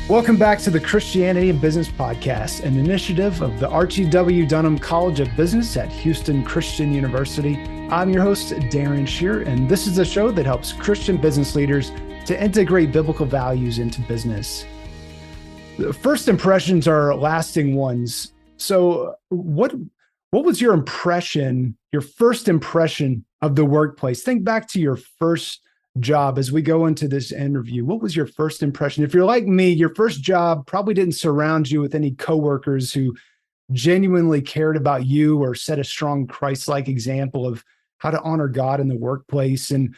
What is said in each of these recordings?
Welcome back to the Christianity and Business Podcast, an initiative of the Archie W. Dunham College of Business at Houston Christian University. I'm your host, Darren Shear, and this is a show that helps Christian business leaders to integrate biblical values into business. The first impressions are lasting ones. So what was your impression, your first impression of the workplace? Think back to your first job as we go into this interview. What was your first impression? If you're like me, your first job probably didn't surround you with any coworkers who genuinely cared about you or set a strong Christ-like example of how to honor God in the workplace. And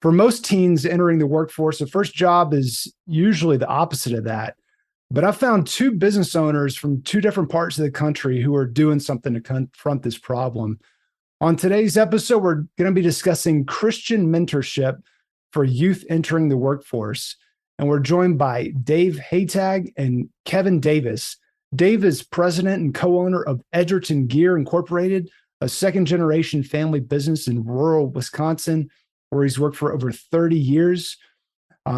for most teens entering the workforce, the first job is usually the opposite of that. But I found two business owners from two different parts of the country who are doing something to confront this problem. On today's episode, we're going to be discussing Christian mentorship for youth entering the workforce. And we're joined by Dave Hataj and Kevin Davis. Dave is president and co-owner of Edgerton Gear Incorporated, a second-generation family business in rural Wisconsin, where he's worked for over 30 years.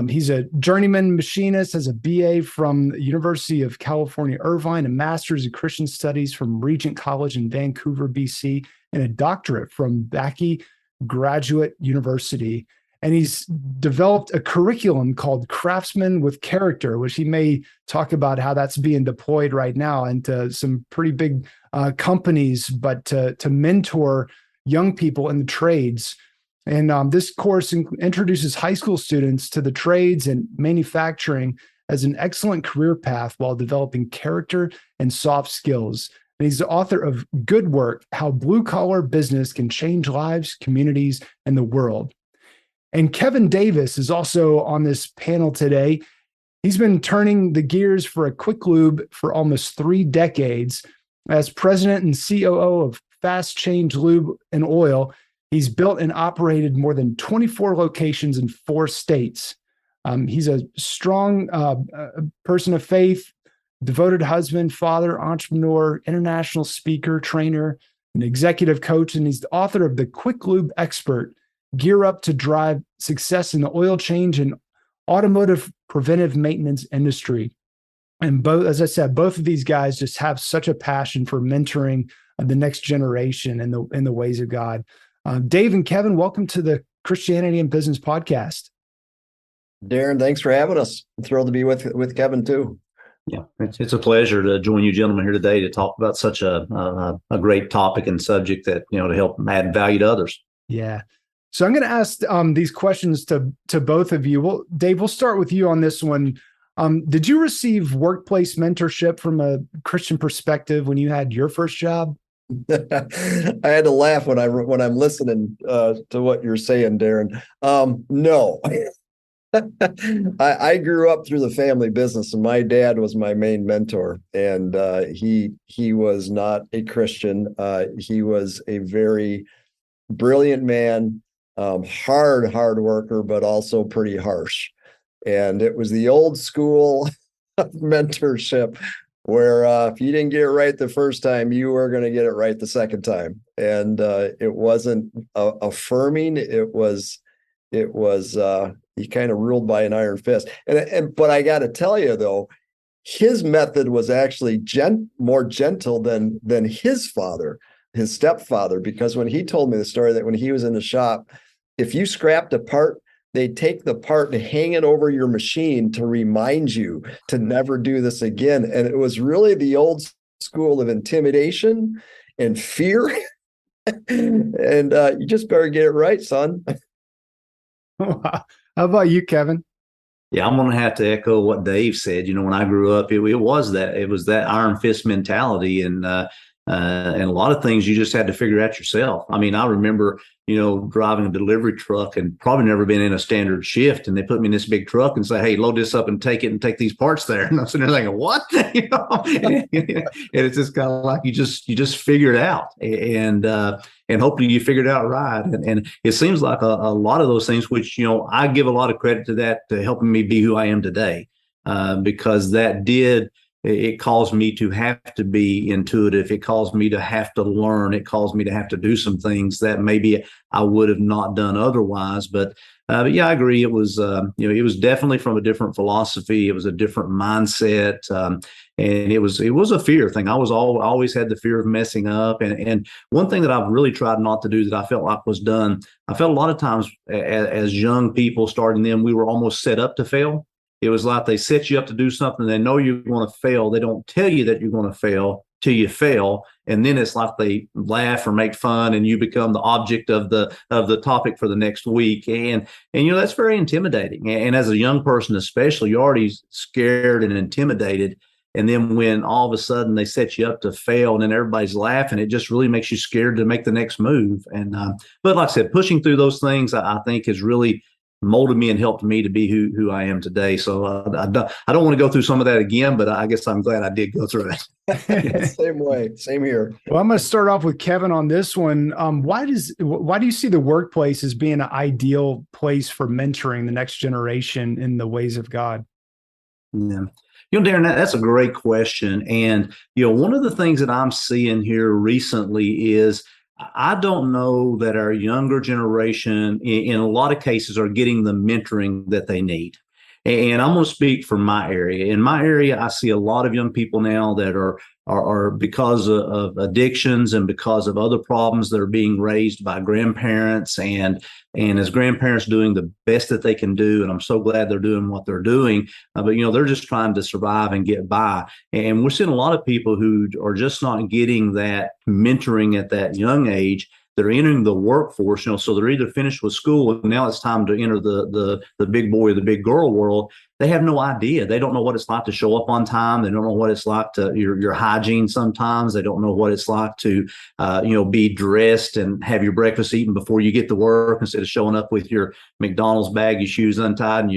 He's a journeyman machinist, has a BA from the University of California, Irvine, a master's in Christian studies from Regent College in Vancouver, BC, and a doctorate from Mackey Graduate University. And he's developed a curriculum called Craftsmen with Character, which he may talk about how that's being deployed right now into some pretty big companies, but to mentor young people in the trades. And this course introduces high school students to the trades and manufacturing as an excellent career path while developing character and soft skills. And he's the author of Good Work: How Blue-Collar Business Can Change Lives, Communities, and the World. And Kevin Davis is also on this panel today. He's been turning the gears for a Quick Lube for almost 3 decades. As president and COO of Fast Change Lube and Oil, he's built and operated more than 24 locations in 4 states. He's a strong person of faith, devoted husband, father, entrepreneur, international speaker, trainer, an executive coach, and he's the author of The Quick Lube Expert: Gear Up to Drive Success in the Oil Change and Automotive Preventive Maintenance Industry. And both, as I said, both of these guys just have such a passion for mentoring the next generation in the ways of God. Dave and Kevin, welcome to the Christianity and Business Podcast. Darren, thanks for having us. I'm thrilled to be with Kevin too. Yeah, it's a pleasure to join you gentlemen here today to talk about such a great topic and subject that, to help add value to others. Yeah. So I'm going to ask these questions to both of you. Well, Dave, we'll start with you on this one. Did you receive workplace mentorship from a Christian perspective when you had your first job? I had to laugh when I'm listening to what you're saying, Darren. No. I grew up through the family business, and my dad was my main mentor, and he was not a Christian. He was a very brilliant man. Hard worker, but also pretty harsh. And it was the old school mentorship where if you didn't get it right the first time, you were going to get it right the second time. And it wasn't affirming. It was he kind of ruled by an iron fist. But I got to tell you though, his method was actually more gentle than his father, his stepfather, because when he told me the story that when he was in the shop, if you scrapped a part, they'd take the part and hang it over your machine to remind you to never do this again. And it was really the old school of intimidation and fear. And you just better get it right, son. How about you, Kevin? Yeah, I'm going to have to echo what Dave said. When I grew up, it was that iron fist mentality, and a lot of things you just had to figure out yourself. I mean, I remember, driving a delivery truck and probably never been in a standard shift. And they put me in this big truck and say, hey, load this up and take these parts there. And I'm sitting there thinking, what? And it's just kind of like you just figure it out. And hopefully you figured it out right. And it seems like a lot of those things, which, I give a lot of credit to that, to helping me be who I am today, because it caused me to have to be intuitive. It caused me to have to learn. It caused me to have to do some things that maybe I would have not done otherwise. But But yeah, I agree. It was, it was definitely from a different philosophy. It was a different mindset. And it was a fear thing. I was always had the fear of messing up. And one thing that I've really tried not to do that I felt like was done, I felt a lot of times as young people starting them, we were almost set up to fail. It was like they set you up to do something. They know you're going to fail. They don't tell you that you're going to fail till you fail. And then it's like they laugh or make fun and you become the object of the topic for the next week. And that's very intimidating. And as a young person, especially, you're already scared and intimidated. And then when all of a sudden they set you up to fail and then everybody's laughing, it just really makes you scared to make the next move. And but like I said, pushing through those things, I think has really molded me and helped me to be who I am today. So I don't want to go through some of that again, but I guess I'm glad I did go through it. Same way, same here. Well, I'm going to start off with Kevin on this one. Why do you see the workplace as being an ideal place for mentoring the next generation in the ways of God? Yeah. Darren, that's a great question. And, one of the things that I'm seeing here recently is I don't know that our younger generation, in a lot of cases, are getting the mentoring that they need. And I'm going to speak from my area. In my area, I see a lot of young people now that are because of addictions and because of other problems that are being raised by grandparents and as grandparents doing the best that they can do. And I'm so glad they're doing what they're doing. But, they're just trying to survive and get by. And we're seeing a lot of people who are just not getting that mentoring at that young age. They're entering the workforce, so they're either finished with school and now it's time to enter the big boy or the big girl world. They have no idea. They don't know what it's like to show up on time. They don't know what it's like to your hygiene sometimes. They don't know what it's like to, be dressed and have your breakfast eaten before you get to work instead of showing up with your McDonald's bag, your shoes untied.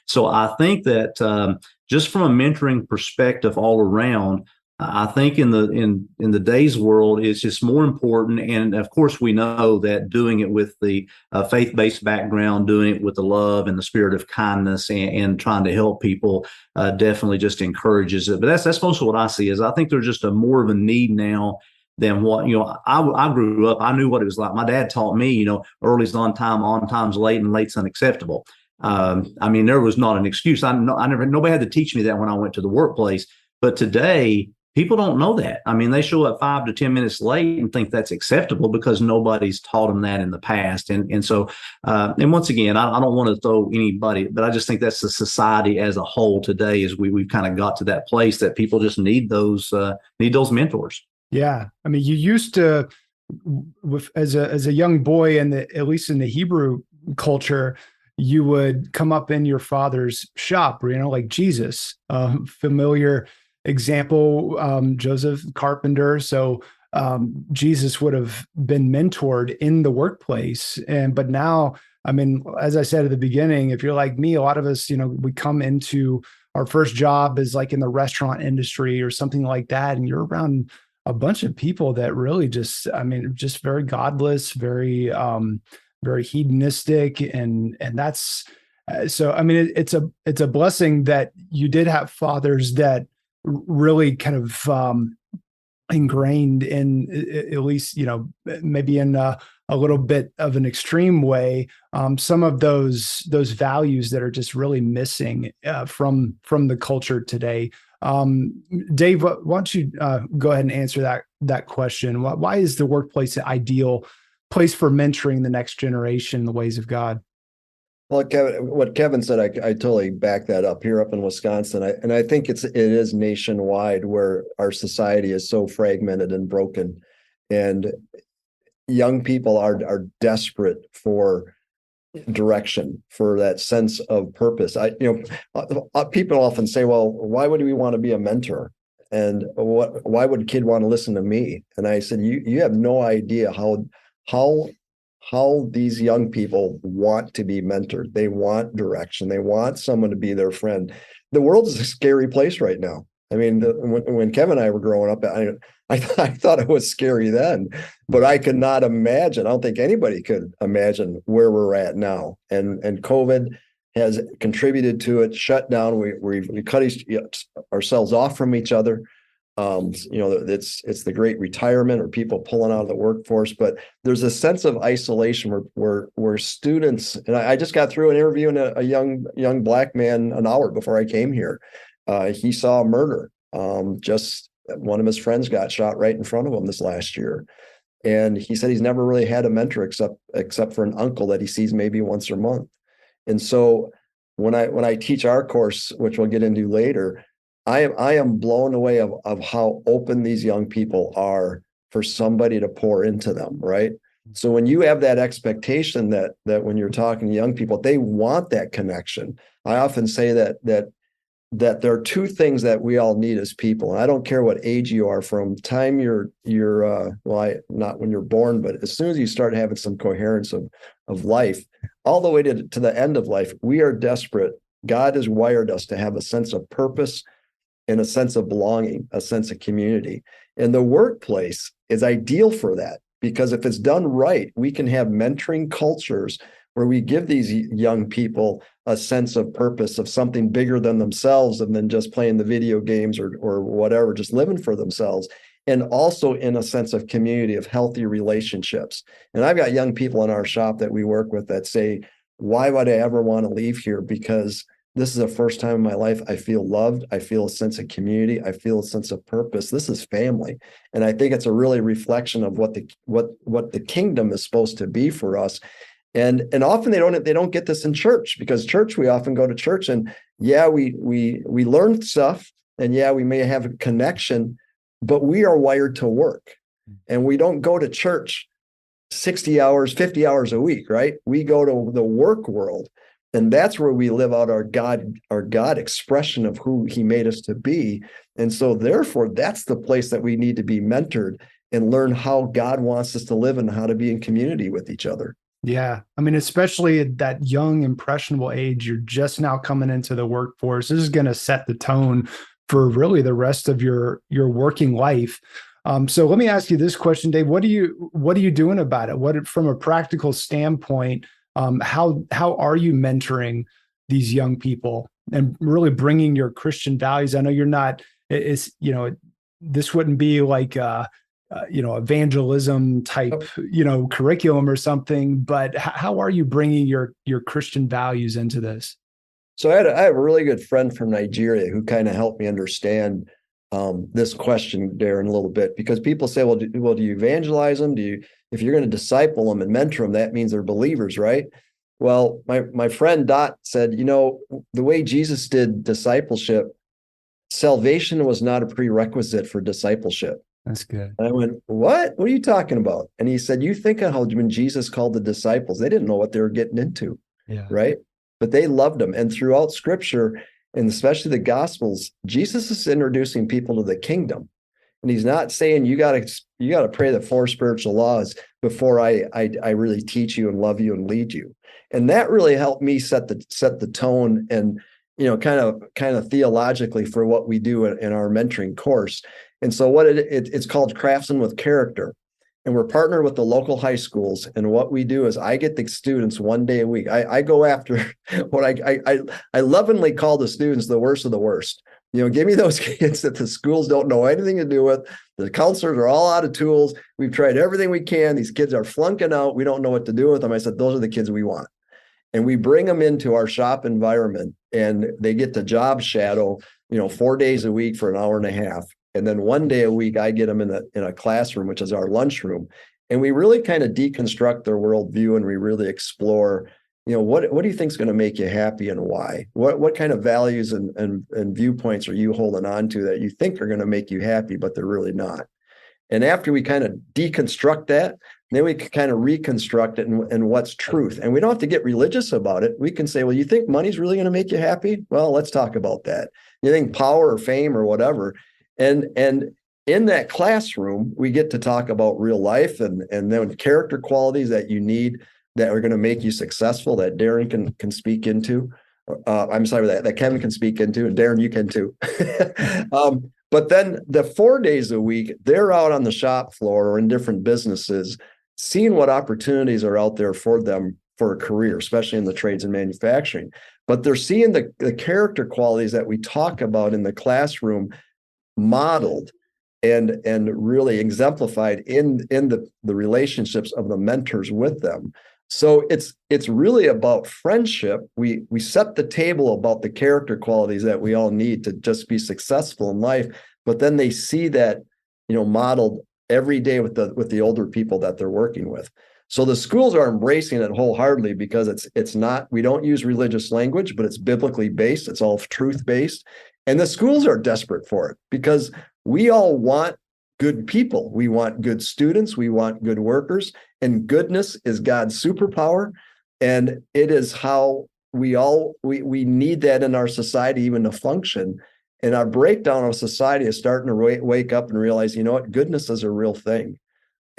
So I think that just from a mentoring perspective all around, I think in the day's world, it's just more important. And of course, we know that doing it with the faith-based background, doing it with the love and the spirit of kindness and trying to help people definitely just encourages it. But that's most of what I see is I think there's just more of a need now than what, I grew up, I knew what it was like. My dad taught me, early's on time, on time's late, and late's unacceptable. There was not an excuse. Nobody had to teach me that when I went to the workplace. But today, people don't know that. They show up 5 to 10 minutes late and think that's acceptable because nobody's taught them that in the past. And so, and once again, I don't want to throw anybody, but I just think that's the society as a whole today is we've kind of got to that place that people just need those mentors. Yeah. You used to, as a young boy, at least in the Hebrew culture, you would come up in your father's shop, like Jesus, familiar example, Joseph Carpenter. So Jesus would have been mentored in the workplace. But now, as I said at the beginning, if you're like me, a lot of us, we come into our first job is like in the restaurant industry or something like that. And you're around a bunch of people that really just very godless, very hedonistic. And that's, so, it's a blessing that you did have fathers that really kind of ingrained in, at least, maybe in a little bit of an extreme way, some of those values that are just really missing from the culture today. Dave, why don't you go ahead and answer that question? Why is the workplace an ideal place for mentoring the next generation in the ways of God? Well, what Kevin said, I totally back that up here up in Wisconsin. I think it is nationwide where our society is so fragmented and broken. And young people are desperate for direction, for that sense of purpose. People often say, well, why would we want to be a mentor? And why would a kid want to listen to me? And I said, you have no idea how these young people want to be mentored. They want direction. They want someone to be their friend. The world is a scary place right now. When Kevin and I were growing up, I thought it was scary then, but I could not imagine. I don't think anybody could imagine where we're at now. And COVID has contributed to it. Shut down. We cut ourselves off from each other. It's the great retirement or people pulling out of the workforce, but there's a sense of isolation where students, and I just got through an interview in a young black man an hour before I came here. He saw a murder. Just one of his friends got shot right in front of him this last year. And he said he's never really had a mentor except for an uncle that he sees maybe once a month. And so when I teach our course, which we'll get into later, I am blown away of how open these young people are for somebody to pour into them, right? So when you have that expectation that when you're talking to young people, they want that connection. I often say that there are two things that we all need as people. And I don't care what age you are, from time not when you're born, but as soon as you start having some coherence of life, all the way to the end of life, we are desperate. God has wired us to have a sense of purpose and a sense of belonging, a sense of community. And the workplace is ideal for that, because if it's done right, we can have mentoring cultures where we give these young people a sense of purpose, of something bigger than themselves and than just playing the video games or whatever, just living for themselves. And also in a sense of community, of healthy relationships. And I've got young people in our shop that we work with that say, why would I ever want to leave here? Because this is the first time in my life I feel loved. I feel a sense of community. I feel a sense of purpose. This is family. And I think it's a really reflection of what the kingdom is supposed to be for us. And often they don't get this in church, because church, we often go to church and we learn stuff, and we may have a connection, but we are wired to work, and we don't go to church 60 hours, 50 hours a week, right? We go to the work world. And that's where we live out our God expression of who he made us to be. And so therefore, that's the place that we need to be mentored and learn how God wants us to live and how to be in community with each other. Yeah. I mean, especially at that young, impressionable age, you're just now coming into the workforce. This is going to set the tone for really the rest of your working life. So let me ask you this question, Dave. What are you doing about it? What, from a practical standpoint, how are you mentoring these young people and really bringing your Christian values? I know you're not, this wouldn't be like evangelism type, curriculum or something, but how are you bringing your Christian values into this? So I have a really good friend from Nigeria who kind of helped me understand this question, Darren, a little bit, because people say, do you evangelize them? If you're going to disciple them and mentor them, that means they're believers, right? Well, my friend Dot said, the way Jesus did discipleship, salvation was not a prerequisite for discipleship. That's good. And I went, what are you talking about? And he said, you think of how when Jesus called the disciples, they didn't know what they were getting into, right? But they loved them. And throughout scripture, and especially the Gospels, Jesus is introducing people to the kingdom. And he's not saying you got to pray the 4 spiritual laws before I really teach you and love you and lead you. And that really helped me set the tone and kind of theologically for what we do in our mentoring course. And so what it's called Craftsmen with Character. And we're partnered with the local high schools. And what we do is I get the students one day a week. I go after what I lovingly call the students the worst of the worst. Give me those kids that the schools don't know anything to do with. The counselors are all out of tools. We've tried everything we can. These kids are flunking out. We don't know what to do with them. I said, those are the kids we want. And we bring them into our shop environment, and they get to job shadow, 4 days a week for an hour and a half. And then one day a week, I get them in a classroom, which is our lunchroom. And we really kind of deconstruct their worldview, and we really explore, what do you think is going to make you happy and why? What kind of values and viewpoints are you holding on to that you think are going to make you happy, but they're really not? And after we kind of deconstruct that, then we can kind of reconstruct it and what's truth. And we don't have to get religious about it. We can say, well, you think money's really going to make you happy? Well, let's talk about that. You think power or fame or whatever? And in that classroom, we get to talk about real life and then character qualities that you need that are going to make you successful, that Darren can speak into. I'm sorry, that Kevin can speak into, and Darren, you can too. But then the 4 days a week, they're out on the shop floor or in different businesses, seeing what opportunities are out there for them for a career, especially in the trades and manufacturing. But they're seeing the character qualities that we talk about in the classroom modeled. and really exemplified in the relationships of the mentors with them. So it's really about friendship. We set the table about the character qualities that we all need to just be successful in life, but then they see that, modeled every day with the older people that they're working with. So the schools are embracing it wholeheartedly because it's not, we don't use religious language, but it's biblically based. It's all truth based. And the schools are desperate for it because we all want good people. We want good students. We want good workers. And goodness is God's superpower. And it is how we need that in our society even to function. And our breakdown of society is starting to wake up and realize, goodness is a real thing.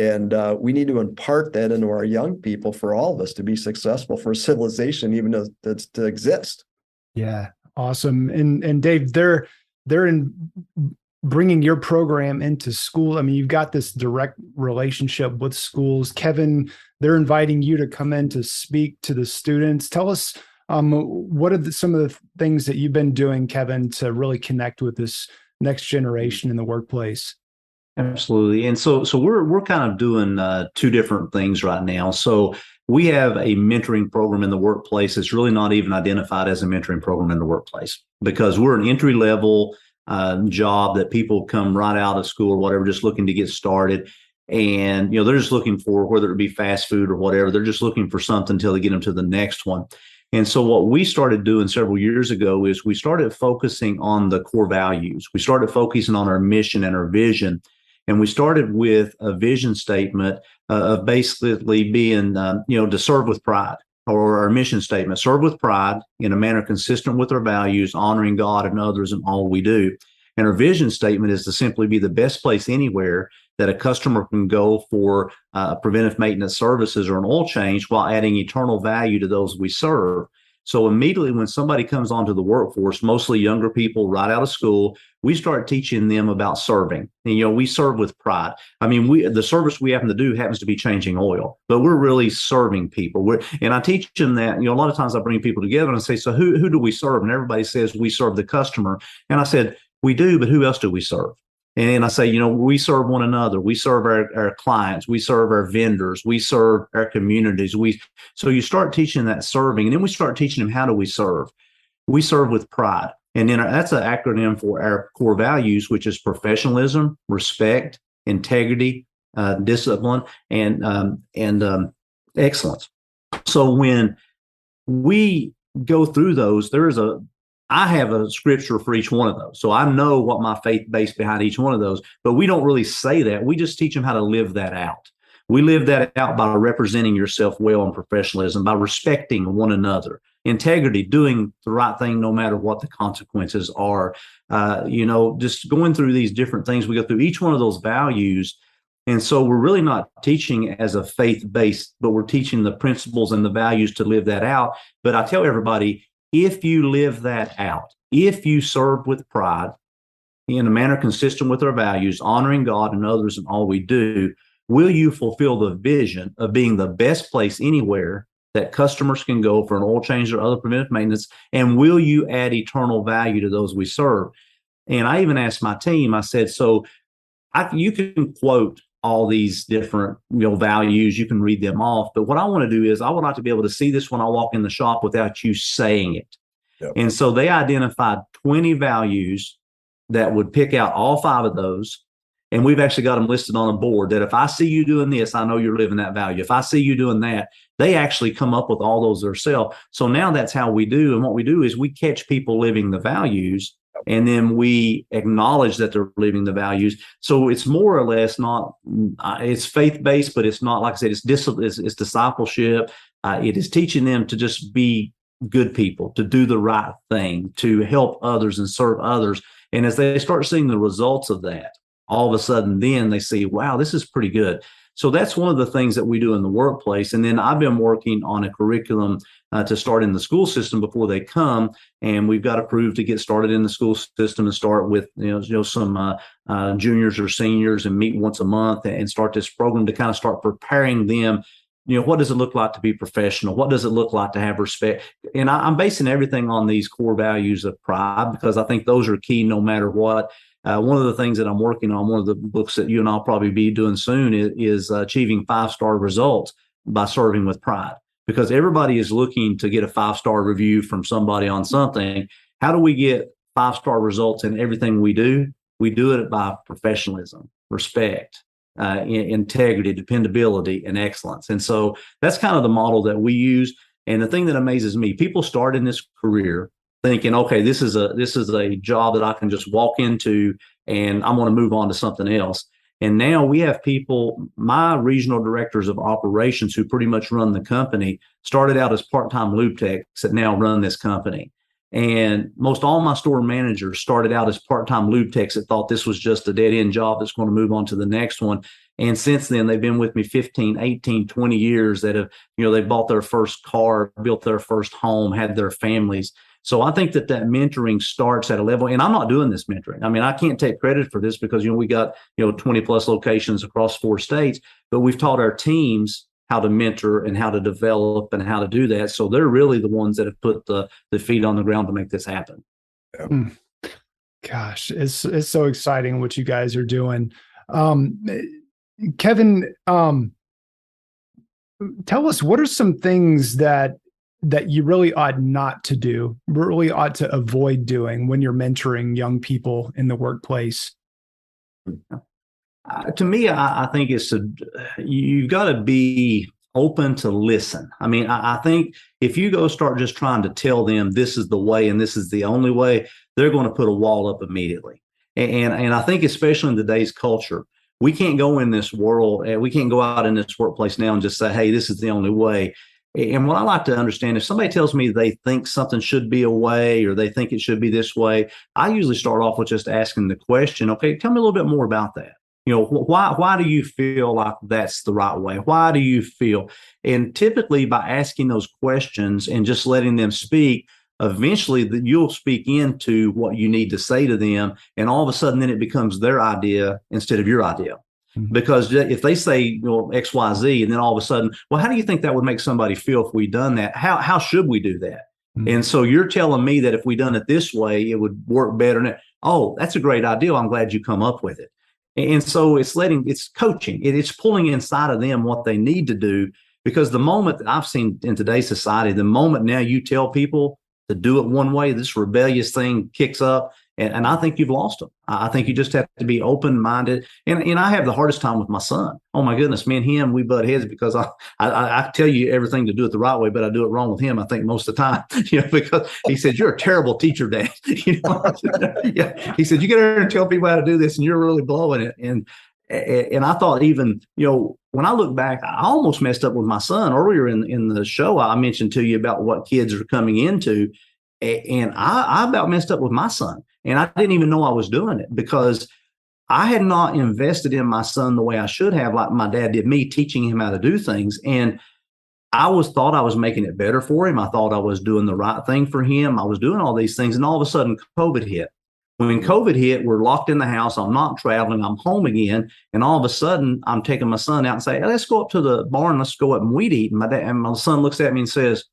And we need to impart that into our young people for all of us to be successful, for civilization even to exist. Yeah, awesome. And Dave, they're in bringing your program into school. I mean, you've got this direct relationship with schools. Kevin, they're inviting you to come in to speak to the students. Tell us, what are some of the things that you've been doing, Kevin, to really connect with this next generation in the workplace? Absolutely. And so we're kind of doing two different things right now. So we have a mentoring program in the workplace that's really not even identified as a mentoring program in the workplace because we're an entry level job that people come right out of school or whatever, just looking to get started. And, they're just looking for, whether it be fast food or whatever, they're just looking for something until they get them to the next one. And so what we started doing several years ago is we started focusing on the core values. We started focusing on our mission and our vision. And we started with a vision statement of basically being, to serve with pride, or our mission statement, serve with pride in a manner consistent with our values, honoring God and others in all we do. And our vision statement is to simply be the best place anywhere that a customer can go for preventive maintenance services or an oil change while adding eternal value to those we serve. So immediately when somebody comes onto the workforce, mostly younger people right out of school, we start teaching them about serving. And, we serve with pride. I mean, the service we happen to do happens to be changing oil, but we're really serving people. And I teach them that, a lot of times I bring people together and I say, so who do we serve? And everybody says we serve the customer. And I said, we do, but who else do we serve? And I say, we serve one another. We serve our clients. We serve our vendors. We serve our communities. So you start teaching that serving, and then we start teaching them, how do we serve? We serve with pride. And then that's an acronym for our core values, which is professionalism, respect, integrity, discipline, and excellence. So when we go through those, I have a scripture for each one of those. So I know what my faith base behind each one of those, but we don't really say that. We just teach them how to live that out. We live that out by representing yourself well in professionalism, by respecting one another, integrity, doing the right thing no matter what the consequences are. Just going through these different things. We go through each one of those values. And so we're really not teaching as a faith-based, but we're teaching the principles and the values to live that out. But I tell everybody, if you live that out, if you serve with pride in a manner consistent with our values, honoring God and others in all we do, will you fulfill the vision of being the best place anywhere that customers can go for an oil change or other preventive maintenance? And will you add eternal value to those we serve? And I even asked my team, I said, so you can quote all these different values, you can read them off, but what I want to do is I would like to be able to see this when I walk in the shop without you saying it. Yep. And so they identified 20 values that would pick out all 5 of those. And we've actually got them listed on a board that if I see you doing this, I know you're living that value. If I see you doing that, they actually come up with all those themselves. So now that's how we do. And what we do is we catch people living the values, and then we acknowledge that they're living the values. So it's more or less not, it's faith-based, but it's not, like I said, it's discipleship. It is teaching them to just be good people, to do the right thing, to help others and serve others. And as they start seeing the results of that, all of a sudden, then they see, wow, this is pretty good. So that's one of the things that we do in the workplace. And then I've been working on a curriculum to start in the school system before they come. And we've got approved to get started in the school system and start with, some juniors or seniors and meet once a month and start this program to kind of start preparing them. What does it look like to be professional? What does it look like to have respect? And I'm basing everything on these core values of pride because I think those are key no matter what. one of the things that I'm working on, one of the books that you and I'll probably be doing soon is achieving 5-star results by serving with pride, because everybody is looking to get a 5-star review from somebody on something. How do we get 5-star results in everything we do? We do it by professionalism, respect, integrity, dependability, and excellence. And so that's kind of the model that we use. And the thing that amazes me, people start in this career thinking, okay, this is a job that I can just walk into and I'm going to move on to something else. And now we have people, my regional directors of operations who pretty much run the company, started out as part-time lube techs that now run this company. And most all my store managers started out as part-time lube techs that thought this was just a dead-end job that's going to move on to the next one. And since then, they've been with me 15, 18, 20 years that have, they bought their first car, built their first home, had their families. So I think that mentoring starts at a level, and I'm not doing this mentoring. I mean, I can't take credit for this because, we got, 20 plus locations across 4 states, but we've taught our teams how to mentor and how to develop and how to do that. So they're really the ones that have put the feet on the ground to make this happen. Yeah. Gosh, it's so exciting what you guys are doing. Kevin, tell us, what are some things that you really ought not to do, really ought to avoid doing when you're mentoring young people in the workplace? To me, I think you've got to be open to listen. I mean, I think if you go start just trying to tell them this is the way and this is the only way, they're going to put a wall up immediately. And I think especially in today's culture, we can't go in this world, we can't go out in this workplace now and just say, hey, this is the only way. And what I like to understand, if somebody tells me they think something should be a way or they think it should be this way, I usually start off with just asking the question, okay, tell me a little bit more about that. Why do you feel like that's the right way? Why do you feel? And typically by asking those questions and just letting them speak, eventually you'll speak into what you need to say to them. And all of a sudden, then it becomes their idea instead of your idea. Mm-hmm. Because if they say, X, Y, Z, and then all of a sudden, well, how do you think that would make somebody feel if we done that? How should we do that? Mm-hmm. And so you're telling me that if we done it this way, it would work better. Oh, that's a great idea. I'm glad you come up with it. And so it's coaching. It's pulling inside of them what they need to do, because the moment that I've seen in today's society, the moment now you tell people to do it one way, this rebellious thing kicks up. And I think you've lost them. I think you just have to be open-minded. And I have the hardest time with my son. Oh my goodness, me and him, we butt heads because I tell you everything to do it the right way, but I do it wrong with him, I think, most of the time. Because he said, you're a terrible teacher, Dad. Yeah. He said, you get over and tell people how to do this and you're really blowing it. And I thought even, when I look back, I almost messed up with my son. Earlier in the show, I mentioned to you about what kids are coming into. And I about messed up with my son. And I didn't even know I was doing it because I had not invested in my son the way I should have, like my dad did me, teaching him how to do things. And I thought I was making it better for him. I thought I was doing the right thing for him. I was doing all these things. And all of a sudden, COVID hit. When COVID hit, we're locked in the house. I'm not traveling. I'm home again. And all of a sudden, I'm taking my son out and say, hey, let's go up to the barn. Let's go up and weed eat. And my son looks at me and says,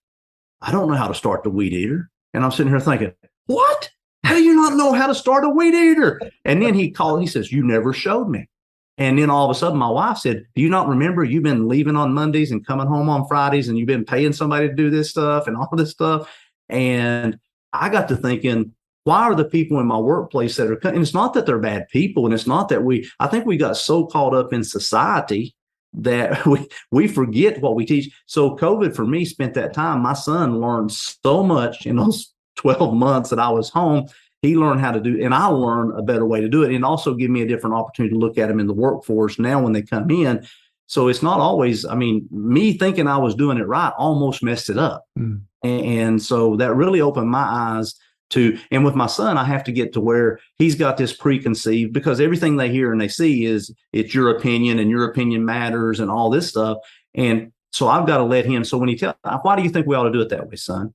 I don't know how to start the weed eater. And I'm sitting here thinking, what? How do you not know how to start a weed eater? And then he says, you never showed me. And then all of a sudden my wife said, do you not remember you've been leaving on Mondays and coming home on Fridays and you've been paying somebody to do this stuff and all this stuff? And I got to thinking, why are the people in my workplace that are, and it's not that they're bad people. And it's not that I think we got so caught up in society that we forget what we teach. So COVID for me spent that time. My son learned so much in those 12 months that I was home. He learned how to do, and I learned a better way to do it, and also give me a different opportunity to look at them in the workforce now when they come in. So it's not always, me thinking I was doing it right almost messed it up. Mm. And so that really opened my eyes to, and with my son, I have to get to where he's got this preconceived, because everything they hear and they see is it's your opinion and your opinion matters and all this stuff. And so I've got to let him, so when he tells, why do you think we ought to do it that way, son?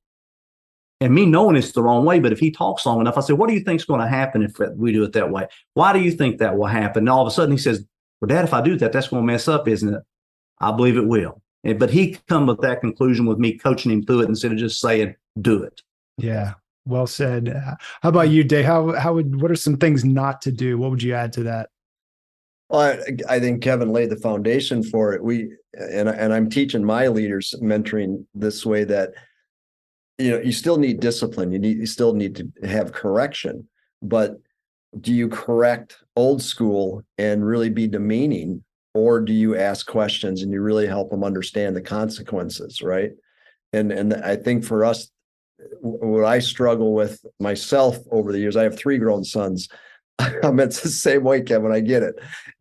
And me knowing it's the wrong way, but if he talks long enough, I say, what do you think is going to happen if we do it that way? Why do you think that will happen? And all of a sudden he says, well, Dad, if I do that, that's going to mess up, isn't it? I believe it will. But he come with that conclusion with me coaching him through it instead of just saying, do it. Yeah. Well said. How about you, Dave? What are some things not to do? What would you add to that? Well, I think Kevin laid the foundation for it. And I'm teaching my leaders mentoring this way, that you still need discipline. You still need to have correction, but do you correct old school and really be demeaning, or do you ask questions and you really help them understand the consequences, right? And I think for us, what I struggle with myself over the years, I have 3 grown sons. I'm the same way, Kevin. I get it.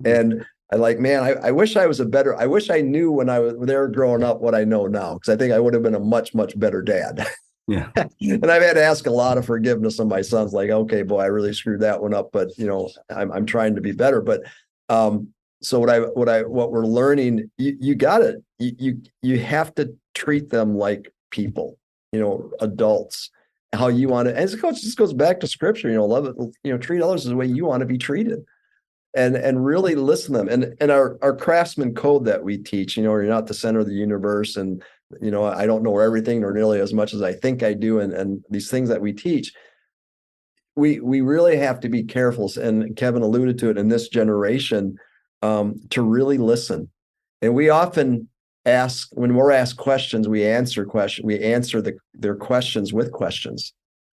And I man, I wish I knew when they were growing up what I know now, because I think I would have been a much, much better dad. Yeah. And I've had to ask a lot of forgiveness of my sons, like, okay, boy, I really screwed that one up, but I'm trying to be better. But so what we're learning, you have to treat them like people, adults, how you want to, and this goes back to scripture, love it, treat others the way you want to be treated, and really listen to them. And our craftsman code that we teach, you're not the center of the universe, and I don't know everything or nearly as much as I think I do, and these things that we teach, we really have to be careful, and Kevin alluded to it, in this generation, to really listen. And we often when we're asked questions, we answer their questions with questions,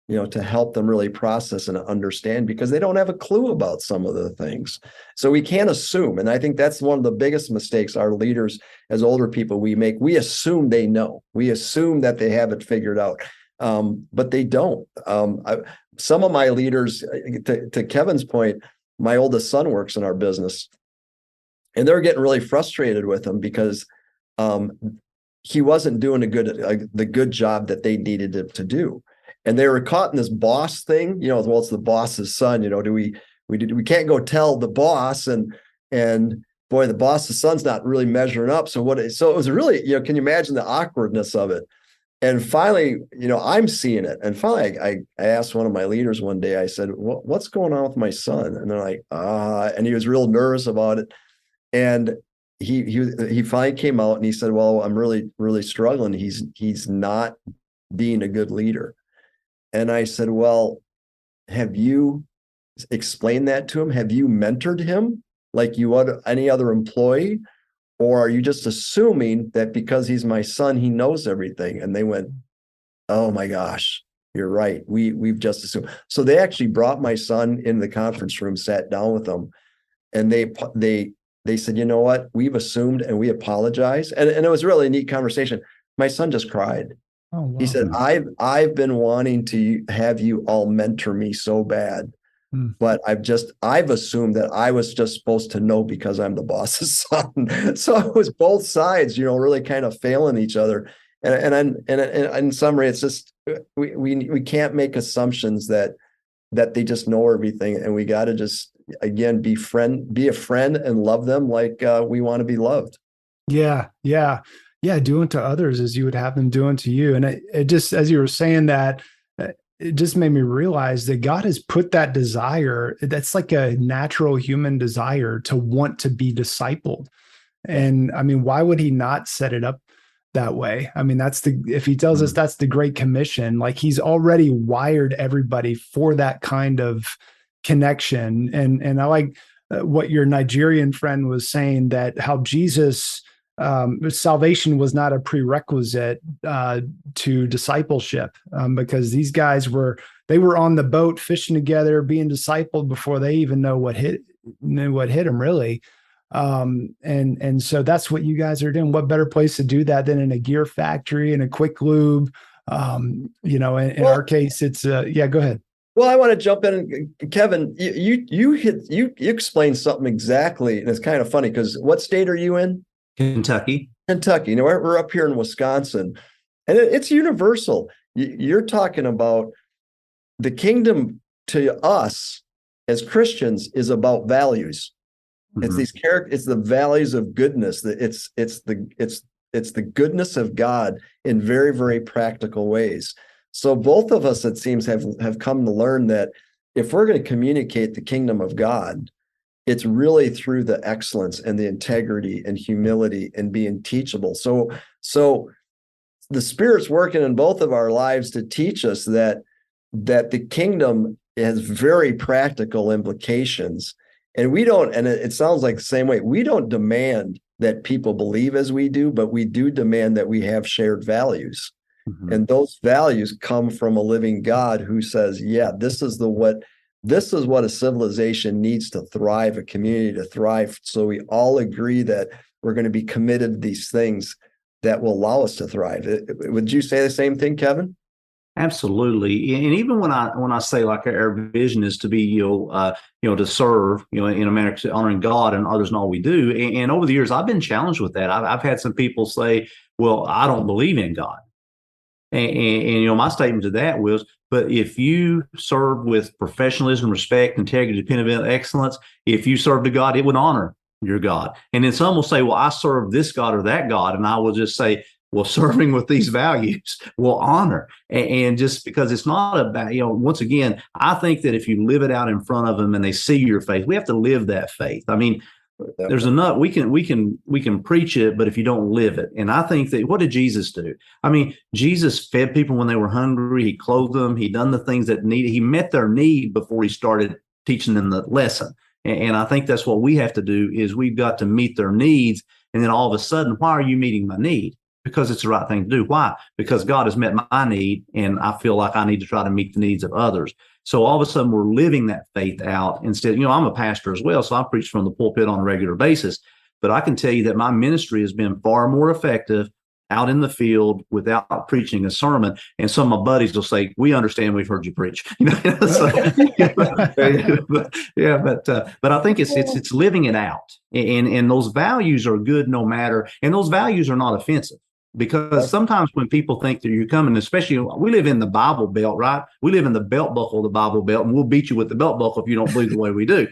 to help them really process and understand, because they don't have a clue about some of the things. So we can't assume. And I think that's one of the biggest mistakes our leaders, as older people, we make. We assume they know. We assume that they have it figured out. But they don't. Some of my leaders, to Kevin's point, my oldest son works in our business, and they're getting really frustrated with him because he wasn't doing the good job that they needed him to do. And they were caught in this boss thing, well, it's the boss's son, we can't go tell the boss, and boy, the boss's son's not really measuring up. So it was really, can you imagine the awkwardness of it? And finally, I'm seeing it. And finally, I asked one of my leaders one day, I said, what's going on with my son? And they're like, and he was real nervous about it. And he finally came out and he said, well, I'm really, really struggling. He's not being a good leader. And I said, well, have you explained that to him? Have you mentored him like you would any other employee? Or are you just assuming that because he's my son, he knows everything? And they went, oh my gosh, you're right. We've just assumed. So they actually brought my son in the conference room, sat down with them, and they said, you know what? We've assumed, and we apologize. And it was really a neat conversation. My son just cried. Oh, wow. He said, I've been wanting to have you all mentor me so bad. But I've assumed that I was just supposed to know because I'm the boss's son. So it was both sides, really kind of failing each other. And in summary, it's just, we can't make assumptions that they just know everything. And we got to just, again, be a friend and love them like we want to be loved. Yeah. Do unto others as you would have them do unto you. And it just, as you were saying that, it just made me realize that God has put that desire, that's like a natural human desire to want to be discipled. And I mean, why would he not set it up that way? I mean, if he tells us that's the Great Commission, like he's already wired everybody for that kind of connection. And I like what your Nigerian friend was saying, that how Jesus, salvation was not a prerequisite to discipleship, because these guys were on the boat fishing together, being discipled before they even knew what hit them, really. And so that's what you guys are doing. What better place to do that than in a gear factory, in a quick lube? In our case, it's go ahead. Well, I want to jump in, Kevin. You explained something exactly, and it's kind of funny because what state are you in? Kentucky. We're up here in Wisconsin, and it's universal. You're talking about the kingdom to us as Christians is about values. It's these it's the values of goodness. It's the goodness of God in very, very practical ways. So both of us, it seems, have come to learn that if we're going to communicate the kingdom of God, it's really through the excellence and the integrity and humility and being teachable. So the Spirit's working in both of our lives to teach us that that the kingdom has very practical implications. And we don't, and it sounds like the same way, we don't demand that people believe as we do, but we do demand that we have shared values. Mm-hmm. And those values come from a living God who says, yeah, this is what a civilization needs to thrive, a community to thrive. So we all agree that we're going to be committed to these things that will allow us to thrive. Would you say the same thing, Kevin? Absolutely. And even when I say like our vision is to be, to serve, in a manner honoring God and others in all we do. And over the years, I've been challenged with that. I've had some people say, well, I don't believe in God. And my statement to that was, but if you serve with professionalism, respect, integrity, dependability, excellence, if you serve to God, it would honor your God. And then some will say, well, I serve this God or that God. And I will just say, well, serving with these values will honor. And just because it's not about, once again, I think that if you live it out in front of them and they see your faith, we have to live that faith. I mean, there's enough, we can preach it, but if you don't live it. And I think that, what did Jesus do? I mean, Jesus fed people when they were hungry. He clothed them. He done the things that needed. He met their need before he started teaching them the lesson. And I think that's what we have to do, is we've got to meet their needs. And then all of a sudden, why are you meeting my need? Because it's the right thing to do. Why? Because God has met my need, and I feel like I need to try to meet the needs of others. So all of a sudden, we're living that faith out instead. I'm a pastor as well, so I preach from the pulpit on a regular basis. But I can tell you that my ministry has been far more effective out in the field without preaching a sermon. And some of my buddies will say, "We understand. We've heard you preach." So, but I think it's living it out, and those values are good no matter. And those values are not offensive. Because sometimes when people think that you're coming, especially, we live in the Bible Belt, right? We live in the belt buckle of the Bible Belt, and we'll beat you with the belt buckle if you don't believe the way we do.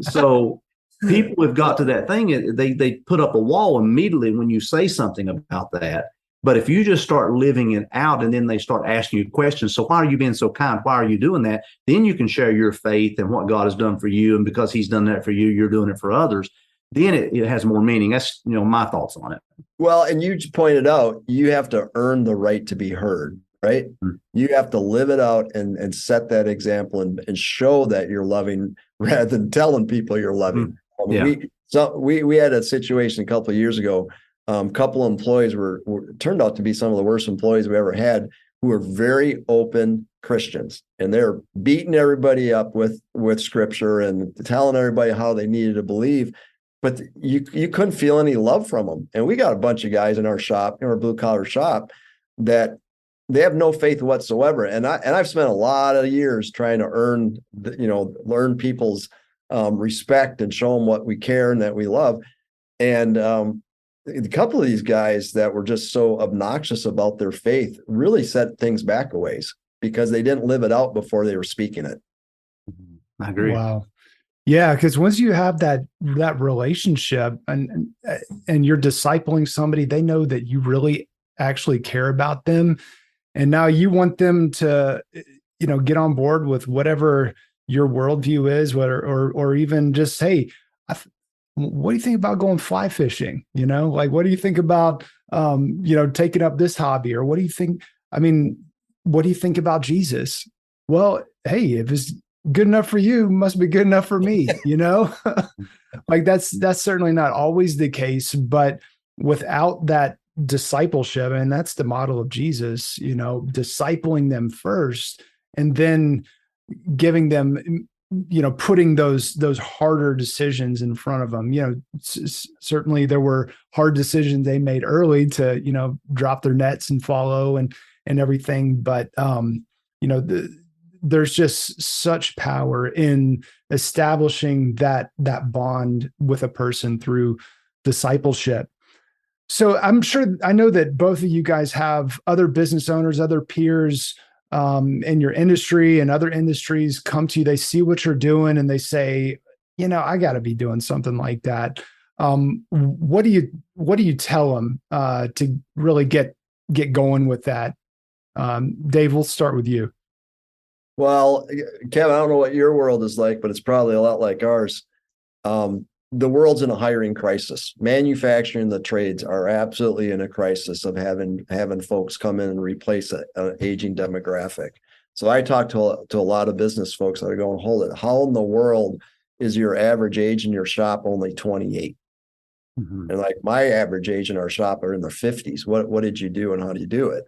So people have got to that thing. They put up a wall immediately when you say something about that. But if you just start living it out, and then they start asking you questions, so why are you being so kind? Why are you doing that? Then you can share your faith and what God has done for you. And because he's done that for you, you're doing it for others. Then it has more meaning. That's, my thoughts on it. Well, and you pointed out, you have to earn the right to be heard, right? Mm-hmm. You have to live it out and set that example and show that you're loving rather than telling people you're loving. Mm-hmm. We had a situation a couple of years ago. A couple of employees were turned out to be some of the worst employees we ever had, who were very open Christians, and they're beating everybody up with scripture and telling everybody how they needed to believe. But you couldn't feel any love from them. And we got a bunch of guys in our shop, in our blue collar shop, that they have no faith whatsoever. And I've spent a lot of years trying to learn people's respect and show them what we care and that we love. And a couple of these guys that were just so obnoxious about their faith really set things back a ways, because they didn't live it out before they were speaking it. I agree. Wow. Yeah, because once you have that relationship and you're discipling somebody, they know that you really actually care about them, and now you want them to, get on board with whatever your worldview is, or even just, hey, what do you think about going fly fishing? Like, what do you think about taking up this hobby, or what do you think? I mean, what do you think about Jesus? Well, hey, if it's good enough for you, must be good enough for me, like that's certainly not always the case, but without that discipleship, and that's the model of Jesus, discipling them first, and then giving them, putting those harder decisions in front of them. Certainly there were hard decisions they made early to, drop their nets and follow and everything. But, there's just such power in establishing that bond with a person through discipleship. So I know that both of you guys have other business owners, other peers in your industry and other industries come to you. They see what you're doing and they say, I got to be doing something like that. What do you tell them to really get going with that? Dave, we'll start with you. Well, Kevin, I don't know what your world is like, but it's probably a lot like ours. The world's in a hiring crisis. Manufacturing, the trades are absolutely in a crisis of having folks come in and replace an aging demographic. So I talk to a lot of business folks that are going, hold it, how in the world is your average age in your shop only 28? Mm-hmm. And like my average age in our shop are in the 50s. What did you do and how do you do it?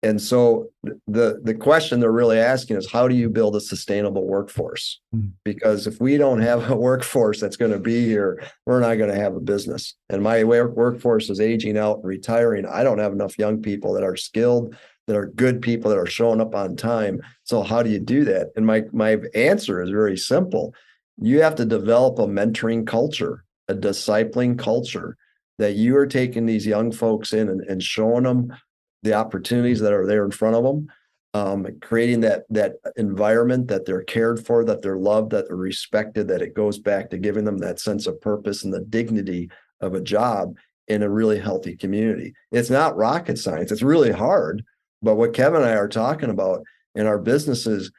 And so the question they're really asking is, how do you build a sustainable workforce? Because if we don't have a workforce that's going to be here, we're not going to have a business. And my workforce is aging out and retiring. I don't have enough young people that are skilled, that are good people, that are showing up on time. So how do you do that? And my answer is very simple. You have to develop a mentoring culture, a discipling culture, that you are taking these young folks in and showing them the opportunities that are there in front of them, creating that environment that they're cared for, that they're loved, that they're respected, that it goes back to giving them that sense of purpose and the dignity of a job in a really healthy community. It's not rocket science. It's really hard. But what Kevin and I are talking about in our businesses,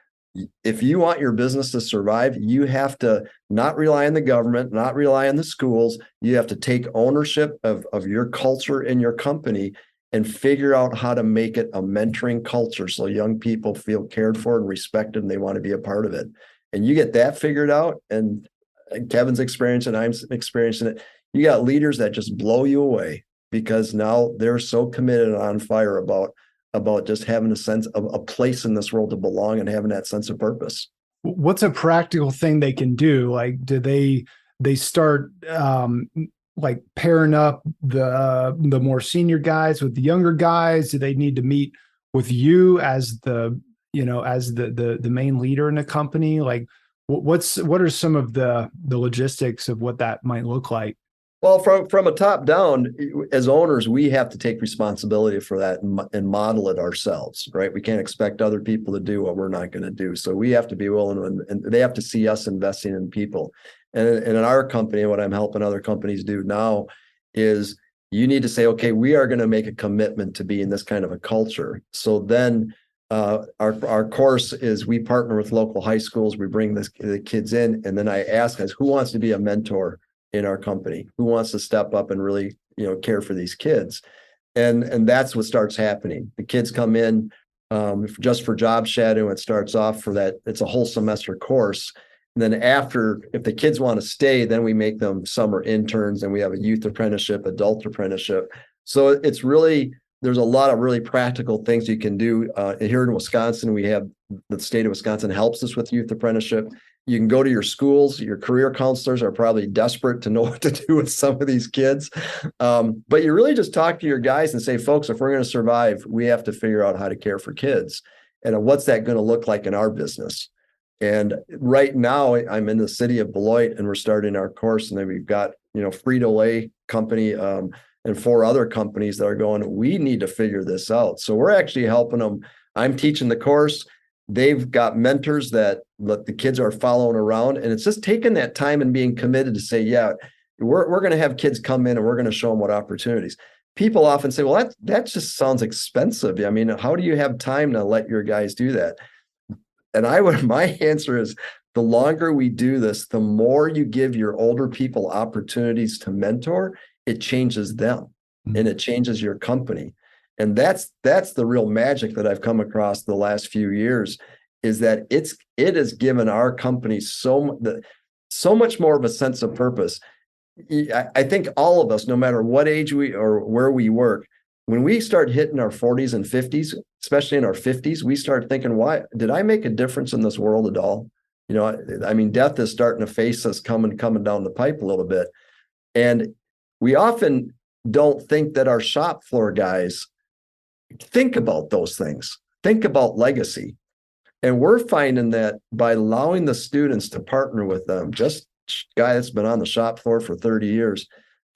if you want your business to survive, you have to not rely on the government, not rely on the schools. You have to take ownership of your culture in your company and figure out how to make it a mentoring culture so young people feel cared for and respected and they want to be a part of it. And you get that figured out, and Kevin's experiencing, I'm experiencing it. You got leaders that just blow you away because now they're so committed and on fire about just having a sense of a place in this world to belong and having that sense of purpose. What's a practical thing they can do? Like, do they start like pairing up the more senior guys with the younger guys? Do they need to meet with you as the main leader in the company? Like, what are some of the logistics of what that might look like? Well, from a top down, as owners, we have to take responsibility for that and model it ourselves, right? We can't expect other people to do what we're not going to do. So we have to be willing, and they have to see us investing in people. And in our company, what I'm helping other companies do now is you need to say, okay, we are going to make a commitment to be in this kind of a culture. So then our course is we partner with local high schools. We bring the kids in, and then I ask guys, who wants to be a mentor in our company? Who wants to step up and really, care for these kids? And that's what starts happening. The kids come in just for job shadowing. It starts off for that. It's a whole semester course. And then after, if the kids want to stay, then we make them summer interns, and we have a youth apprenticeship, adult apprenticeship. So it's really, there's a lot of really practical things you can do. Here in Wisconsin, we have the state of Wisconsin helps us with youth apprenticeship. You can go to your schools. Your career counselors are probably desperate to know what to do with some of these kids. But you really just talk to your guys and say, folks, if we're going to survive, we have to figure out how to care for kids. And what's that going to look like in our business? And right now I'm in the city of Beloit, and we're starting our course. And then we've got, Frito-Lay company and 4 other companies that are going, we need to figure this out. So we're actually helping them. I'm teaching the course. They've got mentors that the kids are following around, and it's just taking that time and being committed to say, yeah, we're going to have kids come in and we're going to show them what opportunities. People often say, well, that just sounds expensive. I mean, how do you have time to let your guys do that? And my answer is, the longer we do this, the more you give your older people opportunities to mentor, it changes them and it changes your company. And that's the real magic that I've come across the last few years, is that it has given our company so much more of a sense of purpose. I think all of us, no matter what age we or where we work, when we start hitting our 40s and 50s, especially in our 50s, we start thinking, why did I make a difference in this world at all? I mean, death is starting to face us coming down the pipe a little bit. And we often don't think that our shop floor guys think about those things, think about legacy. And we're finding that by allowing the students to partner with them, just guy that's been on the shop floor for 30 years,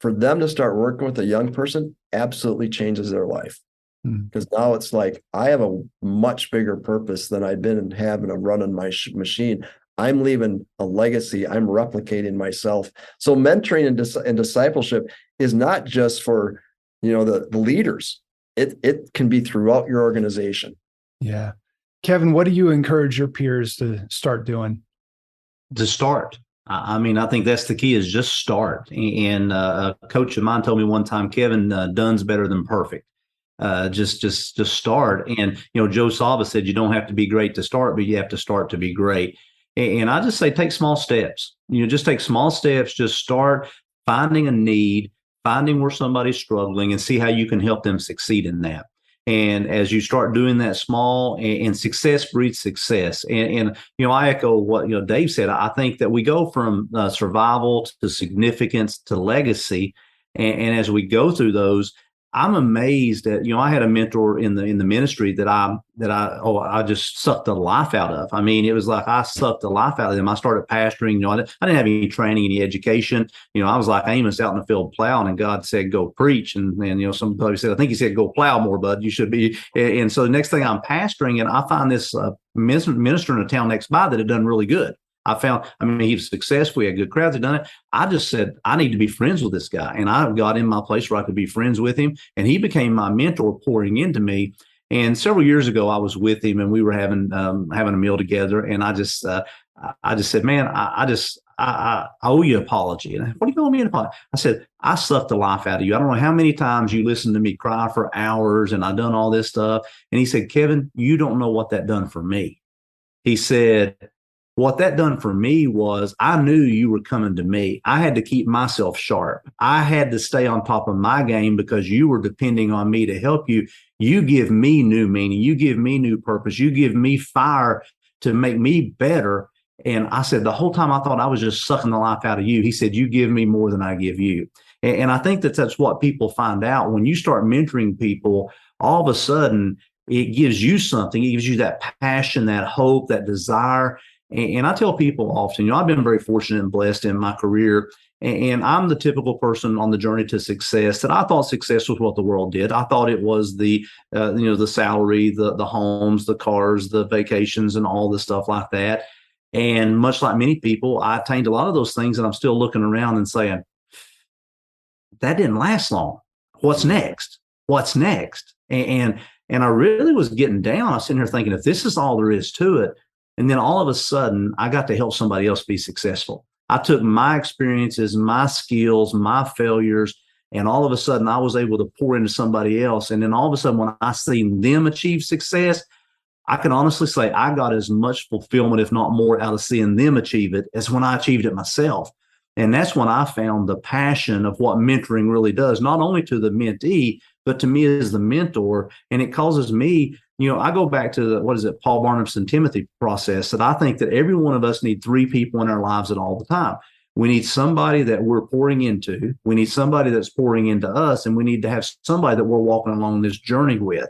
for them to start working with a young person absolutely changes their life. Because now it's like, I have a much bigger purpose than I've been having a running my machine. I'm leaving a legacy. I'm replicating myself. So mentoring and discipleship is not just for, the leaders. It can be throughout your organization. Yeah. Kevin, what do you encourage your peers to start doing? To start. I mean, I think that's the key, is just start. And a coach of mine told me one time, Kevin, done's better than perfect. Just start. And Joe Saba said you don't have to be great to start, but you have to start to be great. And I just say take small steps. Just take small steps. Just start finding a need, finding where somebody's struggling, and see how you can help them succeed in that. And as you start doing that small, and success breeds success. And I echo what Dave said. I think that we go from survival to significance to legacy, and as we go through those, I'm amazed at, I had a mentor in the ministry that I just sucked the life out of. I mean, it was like I sucked the life out of them. I started pastoring, I didn't have any training, any education. I was like Amos out in the field plowing, and God said, go preach. And somebody said, I think he said, go plow more, bud. You should be. And so the next thing I'm pastoring, and I find this minister in a town next by that had done really good. He was successful. We had good crowds. Had done it. I just said, I need to be friends with this guy. And I got in my place where I could be friends with him. And he became my mentor, pouring into me. And several years ago, I was with him, and we were having a meal together. And I just said, man, I owe you an apology. And what do you owe me an apology? I said, I sucked the life out of you. I don't know how many times you listened to me cry for hours, and I done all this stuff. And he said, Kevin, you don't know what that done for me. He said, what that done for me was I knew you were coming to me. I had to keep myself sharp. I had to stay on top of my game because you were depending on me to help you. You give me new meaning. You give me new purpose. You give me fire to make me better. And I said, the whole time I thought I was just sucking the life out of you. He said, you give me more than I give you. And I think that's what people find out when you start mentoring people. All of a sudden, it gives you something. It gives you that passion, that hope, that desire. And I tell people often, I've been very fortunate and blessed in my career, and I'm the typical person on the journey to success that I thought success was what the world did. I thought it was the salary, the homes, the cars, the vacations, and all the stuff like that. And much like many people, I attained a lot of those things, and I'm still looking around and saying, that didn't last long. What's next? What's next? And I really was getting down. I was sitting here thinking, if this is all there is to it. And then all of a sudden, I got to help somebody else be successful. I took my experiences, my skills, my failures, and all of a sudden I was able to pour into somebody else. And then all of a sudden, when I seen them achieve success, I can honestly say I got as much fulfillment, if not more, out of seeing them achieve it as when I achieved it myself. And that's when I found the passion of what mentoring really does, not only to the mentee, but to me as the mentor. And it causes me, I go back to Paul Barnabas and Timothy process, that I think that every one of us need three people in our lives at all the time. We need somebody that we're pouring into. We need somebody that's pouring into us. And we need to have somebody that we're walking along this journey with.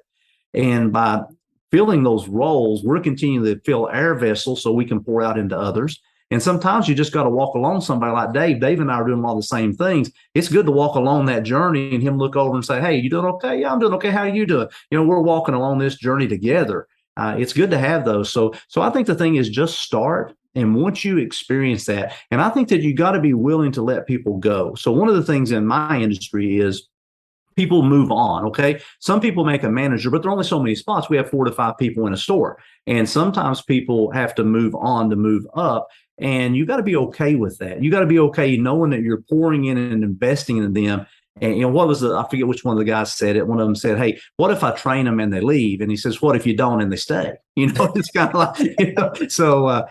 And by filling those roles, we're continuing to fill our vessel so we can pour out into others. And sometimes you just got to walk along somebody like Dave. Dave and I are doing all the same things. It's good to walk along that journey and him look over and say, hey, you doing okay? Yeah, I'm doing okay. How are you doing? We're walking along this journey together. It's good to have those. So I think the thing is just start. And once you experience that, and I think that you got to be willing to let people go. So one of the things in my industry is people move on. Okay. Some people make a manager, but there are only so many spots. We have 4 to 5 people in a store. And sometimes people have to move on to move up. And you got to be okay with that. You got to be okay knowing that you're pouring in and investing in them. And I forget which one of the guys said it. One of them said, hey, what if I train them and they leave? And he says, what if you don't and they stay? It's kind of like, so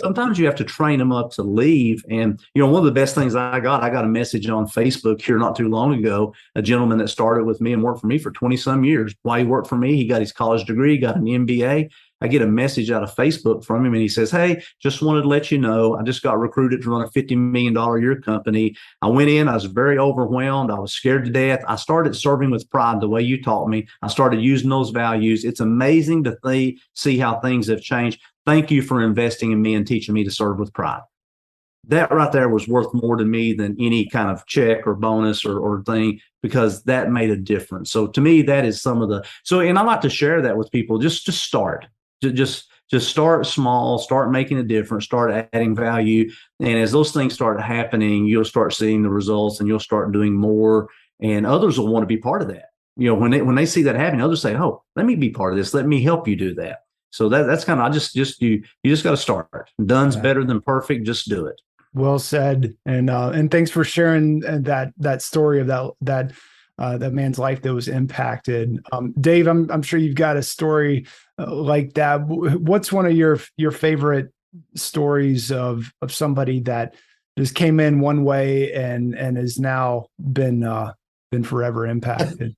sometimes you have to train them up to leave. And, one of the best things I got a message on Facebook here not too long ago, a gentleman that started with me and worked for me for 20 some years. While he worked for me, he got his college degree, got an MBA. I get a message out of Facebook from him, and he says, hey, just wanted to let you know, I just got recruited to run a $50 million a year company. I went in, I was very overwhelmed. I was scared to death. I started serving with pride the way you taught me. I started using those values. It's amazing to see how things have changed. Thank you for investing in me and teaching me to serve with pride. That right there was worth more to me than any kind of check or bonus or thing, because that made a difference. So to me, that is and I like to share that with people. Just start. Just start small, start making a difference, start adding value. And as those things start happening, you'll start seeing the results and you'll start doing more, and others will want to be part of that. When they see that happening, others say, oh, let me be part of this. Let me help you do that. So that's kind of, you just got to start. Done's better than perfect. Just do it. Well said. And thanks for sharing that story of that that man's life that was impacted. Dave, I'm sure you've got a story like that. What's one of your favorite stories of somebody that just came in one way and has now been forever impacted?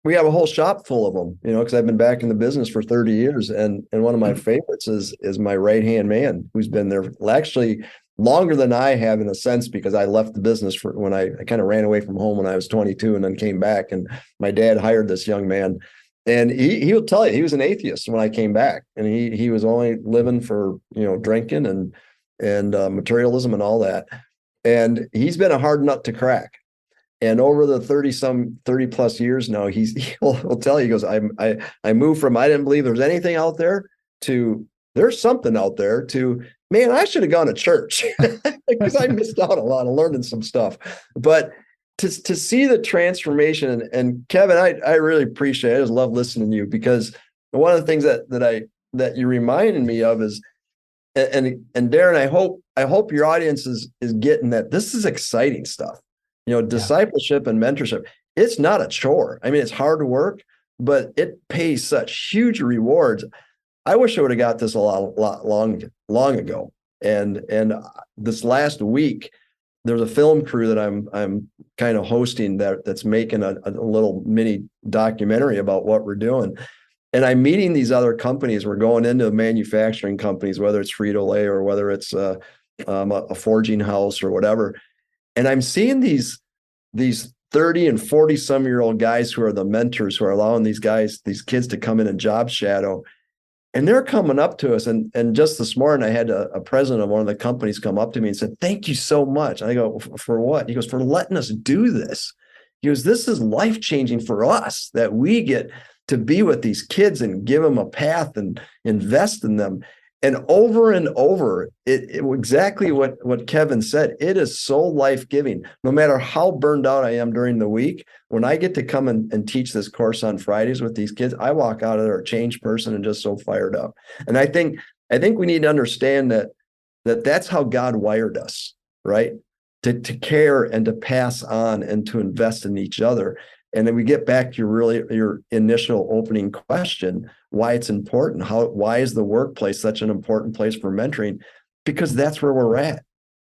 We have a whole shop full of them, because I've been back in the business for 30 years. And one of my favorites is my right-hand man, who's been there actually longer than I have, in a sense, because I left the business when I kind of ran away from home when I was 22 and then came back. And my dad hired this young man, and he'll tell you he was an atheist when I came back, and he was only living for, drinking and materialism and all that. And he's been a hard nut to crack. And over the 30 plus years now, he'll tell you, he goes, I moved from, I didn't believe there was anything out there, to there's something out there, to, man, I should have gone to church, because I missed out a lot of learning some stuff. But to see the transformation, and Kevin, I really appreciate it. I just love listening to you, because one of the things that you reminded me of is, and Darren, I hope your audience is getting that this is exciting stuff. Discipleship and mentorship, it's not a chore. I mean, it's hard work, but it pays such huge rewards. I wish I would have got this a lot long ago. And this last week, there's a film crew that I'm kind of hosting that's making a little mini documentary about what we're doing. And I'm meeting these other companies. We're going into manufacturing companies, whether it's Frito-Lay or whether it's a forging house or whatever. And I'm seeing these 30 and 40 some year old guys who are the mentors, who are allowing these kids to come in and job shadow. And they're coming up to us. And just this morning, I had a president of one of the companies come up to me and said, "Thank you so much." And I go, "For what?" He goes, "For letting us do this." He goes, "This is life-changing for us, that we get to be with these kids and give them a path and invest in them." And over, it exactly what Kevin said. It is so life-giving. No matter how burned out I am during the week, when I get to come and teach this course on Fridays with these kids, I walk out of there a changed person and just so fired up. And I think we need to understand that's how God wired us, right? To care and to pass on and to invest in each other. And then we get back to your initial opening question, why it's important. Why is the workplace such an important place for mentoring? Because that's where we're at,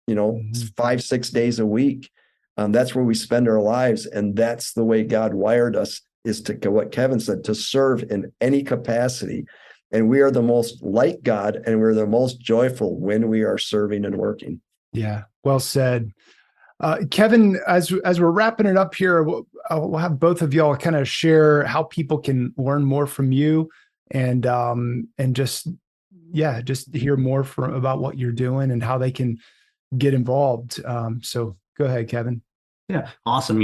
5-6 days a week. That's where we spend our lives. And that's the way God wired us, is to what Kevin said, to serve in any capacity. And we are the most like God, and we're the most joyful when we are serving and working. Yeah, well said. Kevin, as we're wrapping it up here, we'll have both of y'all kind of share how people can learn more from you, and just hear more about what you're doing and how they can get involved. So go ahead, Kevin. Yeah, awesome.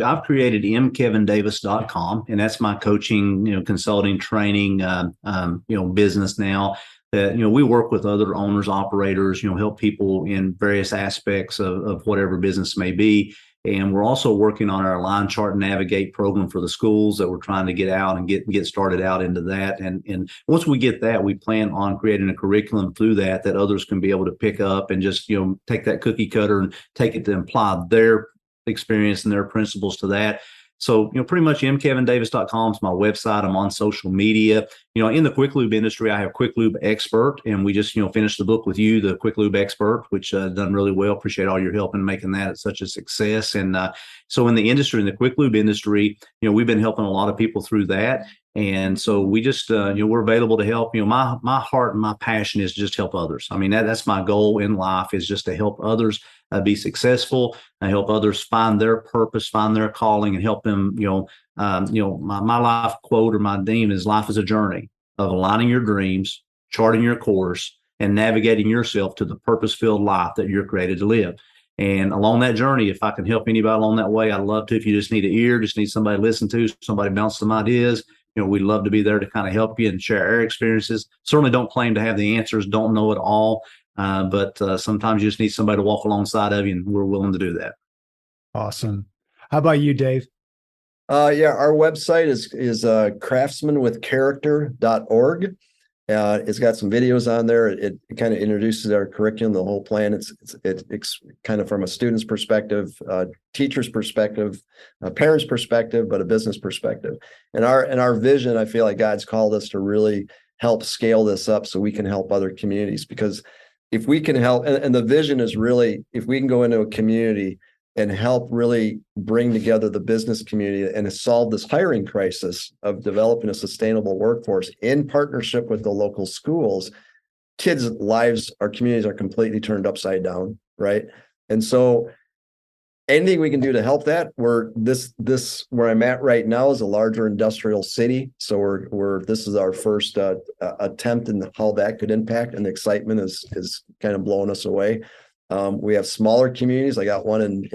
I've created mkevindavis.com, and that's my coaching, consulting, training, business now. That, we work with other owners, operators, help people in various aspects of whatever business may be. And we're also working on our Line Chart Navigate program for the schools that we're trying to get out and get started out into that. And once we get that, we plan on creating a curriculum through that others can be able to pick up and just, take that cookie cutter and take it to apply their experience and their principles to that. So, pretty much mkevindavis.com is my website. I'm on social media. In the Quick Lube industry, I have Quick Lube Expert, and we just, finished the book with you, the Quick Lube Expert, which done really well. Appreciate all your help in making that such a success. And so in the industry, in the Quick Lube industry, we've been helping a lot of people through that. And so we just, we're available to help. My heart and my passion is just help others. I mean, that's my goal in life, is just to help others be successful. I help others find their purpose, find their calling, and help them. My life quote or my theme is: life is a journey of aligning your dreams, charting your course, and navigating yourself to the purpose-filled life that you're created to live. And along that journey, if I can help anybody along that way, I'd love to. If you just need an ear, just need somebody to listen to, somebody bounce some ideas, we'd love to be there to kind of help you and share our experiences. Certainly don't claim to have the answers, don't know it all. But sometimes you just need somebody to walk alongside of you, and we're willing to do that. Awesome. How about you, Dave? Our website is craftsmanwithcharacter.org. It's got some videos on there. It kind of introduces our curriculum, the whole plan. It's kind of from a student's perspective, teacher's perspective, a parent's perspective, but a business perspective. And our vision, I feel like God's called us to really help scale this up so we can help other communities. Because if we can help, and the vision is really, if we can go into a community and help really bring together the business community and solve this hiring crisis of developing a sustainable workforce in partnership with the local schools, kids' lives, our communities are completely turned upside down, right? And so anything we can do to help that, where I'm at right now is a larger industrial city. So this is our first attempt in how that could impact, and the excitement is kind of blowing us away. We have smaller communities. I got one in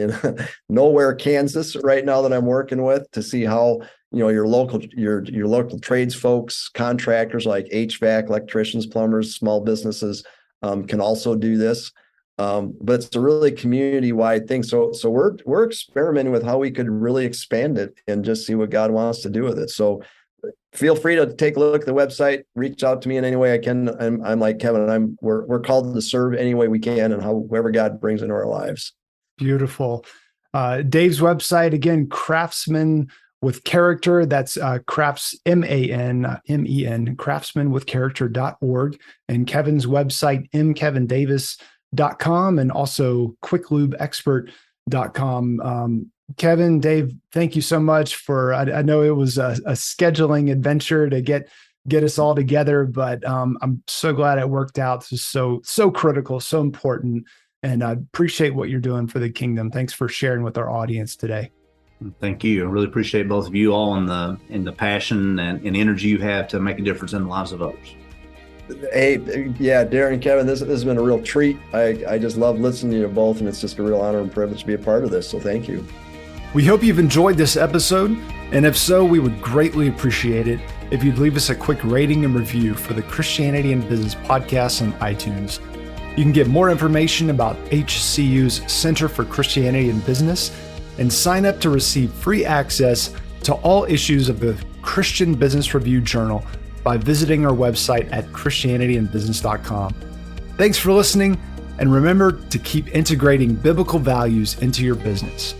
nowhere, Kansas right now that I'm working with to see how, your local trades folks, contractors like HVAC, electricians, plumbers, small businesses can also do this. But it's a really community-wide thing. So we're experimenting with how we could really expand it and just see what God wants to do with it. So feel free to take a look at the website, reach out to me in any way I can. I'm like Kevin, we're called to serve any way we can and however God brings into our lives. Beautiful. Dave's website, again, Craftsman with Character. That's Men, craftsmanwithcharacter.org. And Kevin's website, mkevindavis.com, and also quicklubeexpert.com. Kevin, Dave, thank you so much for, I know it was a scheduling adventure to get us all together, but I'm so glad it worked out. This is so critical, so important, and I appreciate what you're doing for the kingdom. Thanks for sharing with our audience today. Thank you. I really appreciate both of you all and the passion and energy you have to make a difference in the lives of others. Hey, yeah, Darren, Kevin, this has been a real treat. I just love listening to you both, and it's just a real honor and privilege to be a part of this. So thank you. We hope you've enjoyed this episode, and if so, we would greatly appreciate it if you'd leave us a quick rating and review for the Christianity and Business podcast on iTunes. You can get more information about HCU's Center for Christianity and Business and sign up to receive free access to all issues of the Christian Business Review Journal by visiting our website at christianityandbusiness.com. Thanks for listening, and remember to keep integrating biblical values into your business.